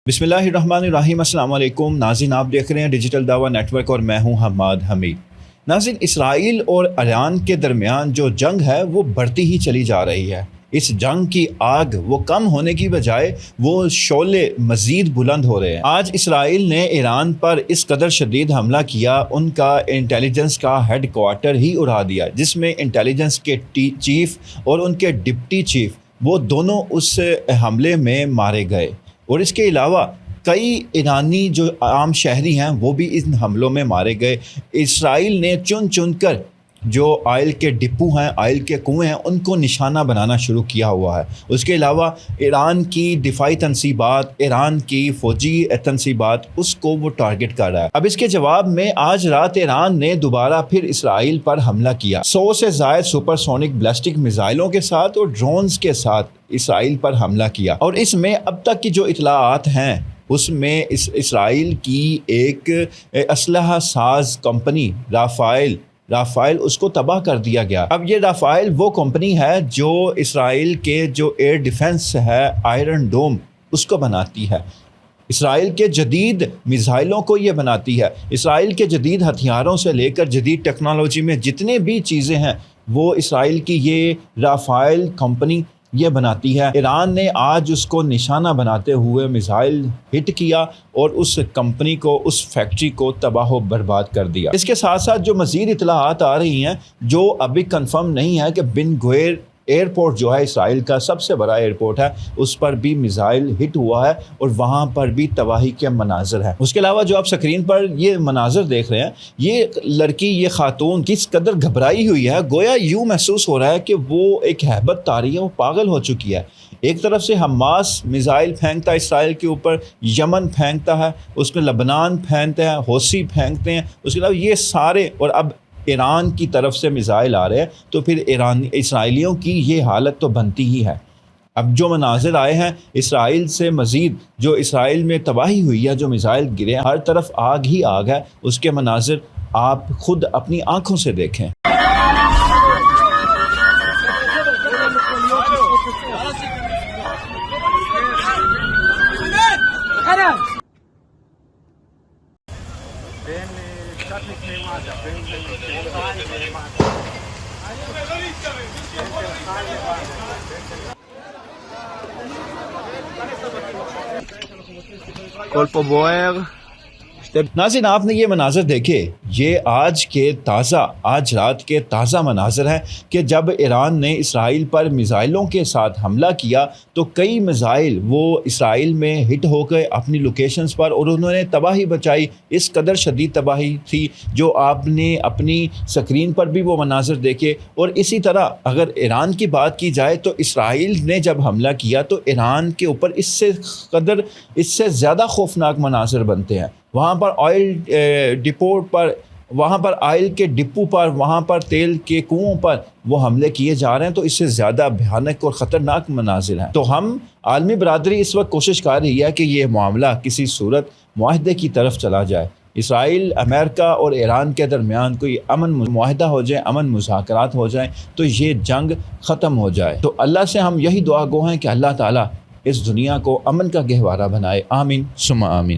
بسم اللہ الرحمن الرحیم۔ السلام علیکم ناظرین، آپ دیکھ رہے ہیں ڈیجیٹل دعویٰ نیٹ ورک اور میں ہوں حماد حمید۔ ناظرین، اسرائیل اور ایران کے درمیان جو جنگ ہے وہ بڑھتی ہی چلی جا رہی ہے۔ اس جنگ کی آگ وہ کم ہونے کی بجائے وہ شعلے مزید بلند ہو رہے ہیں۔ آج اسرائیل نے ایران پر اس قدر شدید حملہ کیا، ان کا انٹیلیجنس کا ہیڈ کوارٹر ہی اڑا دیا، جس میں انٹیلیجنس کے چیف اور ان کے ڈپٹی چیف وہ دونوں اس حملے میں مارے گئے، اور اس کے علاوہ کئی ایرانی جو عام شہری ہیں وہ بھی ان حملوں میں مارے گئے۔ اسرائیل نے چن چن کر جو آئل کے ڈپو ہیں، آئل کے کنویں ہیں، ان کو نشانہ بنانا شروع کیا ہوا ہے۔ اس کے علاوہ ایران کی دفاعی تنصیبات، ایران کی فوجی تنصیبات، اس کو وہ ٹارگٹ کر رہا ہے۔ اب اس کے جواب میں آج رات ایران نے دوبارہ پھر اسرائیل پر حملہ کیا، 100 سے زائد سپر سونک بیلسٹک میزائلوں کے ساتھ اور ڈرونز کے ساتھ اسرائیل پر حملہ کیا۔ اور اس میں اب تک کی جو اطلاعات ہیں اس میں اسرائیل کی ایک اسلحہ ساز کمپنی رافائل اس کو تباہ کر دیا گیا۔ اب یہ رافائل وہ کمپنی ہے جو اسرائیل کے جو ایئر ڈیفنس ہے، آئرن ڈوم، اس کو بناتی ہے، اسرائیل کے جدید میزائلوں کو یہ بناتی ہے۔ اسرائیل کے جدید ہتھیاروں سے لے کر جدید ٹیکنالوجی میں جتنے بھی چیزیں ہیں وہ اسرائیل کی یہ رافائل کمپنی یہ بناتی ہے۔ ایران نے آج اس کو نشانہ بناتے ہوئے میزائل ہٹ کیا اور اس کمپنی کو، اس فیکٹری کو تباہ و برباد کر دیا۔ اس کے ساتھ ساتھ جو مزید اطلاعات آ رہی ہیں، جو ابھی کنفرم نہیں ہے، کہ بن گوئر ایئرپورٹ جو ہے اسرائیل کا سب سے بڑا ایئرپورٹ ہے، اس پر بھی میزائل ہٹ ہوا ہے اور وہاں پر بھی تباہی کے مناظر ہیں۔ اس کے علاوہ جو آپ سکرین پر یہ مناظر دیکھ رہے ہیں، یہ لڑکی، یہ خاتون کس قدر گھبرائی ہوئی ہے، گویا یوں محسوس ہو رہا ہے کہ وہ ایک ہیبت طاری ہے، وہ پاگل ہو چکی ہے۔ ایک طرف سے حماس میزائل پھینکتا ہے اسرائیل کے اوپر، یمن پھینکتا ہے، اس میں لبنان پھینکتے ہیں، حوثی پھینکتے ہیں، اس کے علاوہ یہ سارے، اور اب ایران کی طرف سے میزائل آ رہے ہیں، تو پھر اسرائیلیوں کی یہ حالت تو بنتی ہی ہے۔ اب جو مناظر آئے ہیں اسرائیل سے مزید، جو اسرائیل میں تباہی ہوئی ہے، جو میزائل گرے، ہر طرف آگ ہی آگ ہے، اس کے مناظر آپ خود اپنی آنکھوں سے دیکھیں۔ colpo boer. ناظرین، آپ نے یہ مناظر دیکھے، یہ آج رات کے تازہ مناظر ہیں کہ جب ایران نے اسرائیل پر میزائلوں کے ساتھ حملہ کیا تو کئی میزائل وہ اسرائیل میں ہٹ ہو گئے اپنی لوکیشنز پر، اور انہوں نے تباہی بچائی۔ اس قدر شدید تباہی تھی جو آپ نے اپنی سکرین پر بھی وہ مناظر دیکھے۔ اور اسی طرح اگر ایران کی بات کی جائے تو اسرائیل نے جب حملہ کیا تو ایران کے اوپر اس سے زیادہ خوفناک مناظر بنتے ہیں۔ وہاں پر وہاں پر آئل کے ڈپو پر، وہاں پر تیل کے کنووں پر وہ حملے کیے جا رہے ہیں، تو اس سے زیادہ بھیانک اور خطرناک مناظر ہیں۔ تو ہم عالمی برادری اس وقت کوشش کر رہی ہے کہ یہ معاملہ کسی صورت معاہدے کی طرف چلا جائے، اسرائیل، امریکہ اور ایران کے درمیان کوئی امن معاہدہ ہو جائے، امن مذاکرات ہو جائیں، تو یہ جنگ ختم ہو جائے۔ تو اللہ سے ہم یہی دعا گو ہیں کہ اللہ تعالیٰ اس دنیا کو امن کا گہوارہ بنائے۔ آمین ثم آمین۔